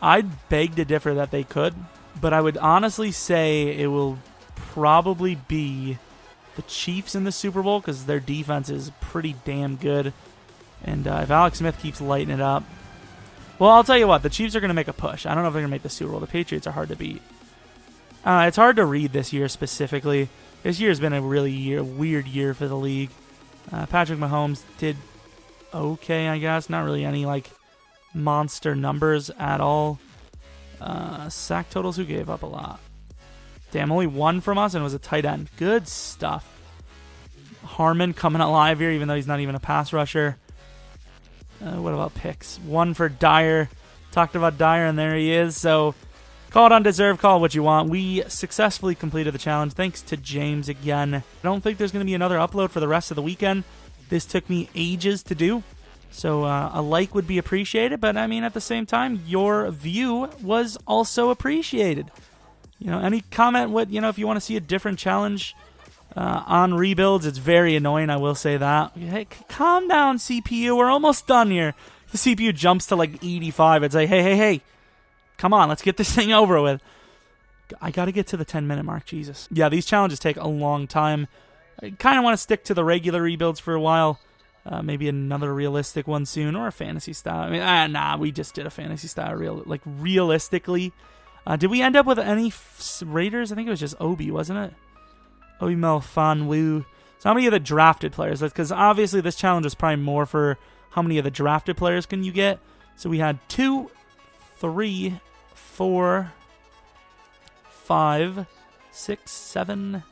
I'd beg to differ that they could, but I would honestly say it will probably be the Chiefs in the Super Bowl because their defense is pretty damn good. And if Alex Smith keeps lighting it up, well, I'll tell you what, the Chiefs are going to make a push. I don't know if they're going to make the Super Bowl. The Patriots are hard to beat. It's hard to read this year specifically. This year has been a really weird year for the league. Patrick Mahomes did okay, I guess. Not really any monster numbers at all. Sack totals, who gave up a lot? Damn, only one from us, and it was a tight end. Good stuff. Harmon coming alive here, even though he's not even a pass rusher. What about picks? One for Dyer. Talked about Dyer, and there he is. So, call it undeserved. Call it what you want. We successfully completed the challenge. Thanks to James again. I don't think there's going to be another upload for the rest of the weekend. This took me ages to do. So, a like would be appreciated. But, I mean, at the same time, your view was also appreciated. Any comment, if you want to see a different challenge on rebuilds, it's very annoying, I will say that. Hey, calm down, CPU. We're almost done here. The CPU jumps to 85. It's like, hey, come on, let's get this thing over with. I got to get to the 10-minute mark, Jesus. Yeah, these challenges take a long time. I kind of want to stick to the regular rebuilds for a while. Maybe another realistic one soon, or a fantasy style. I mean, we just did a fantasy style, realistically. Did we end up with any Raiders? I think it was just Obi, wasn't it? Obi Melifonwu. So how many of the drafted players? Because obviously this challenge is probably more for how many of the drafted players can you get. So we had 2, 3, 4, 5, 6, 7,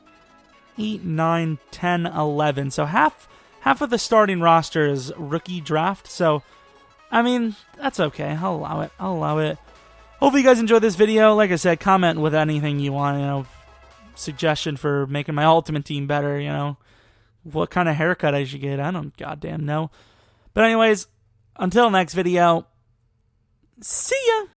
8, 9, 10, 11. So half of the starting roster is rookie draft. So, I mean, that's okay. I'll allow it. Hopefully you guys enjoyed this video. Like I said, comment with anything you want, suggestion for making my ultimate team better, what kind of haircut I should get. I don't goddamn know. But anyways, until next video, see ya!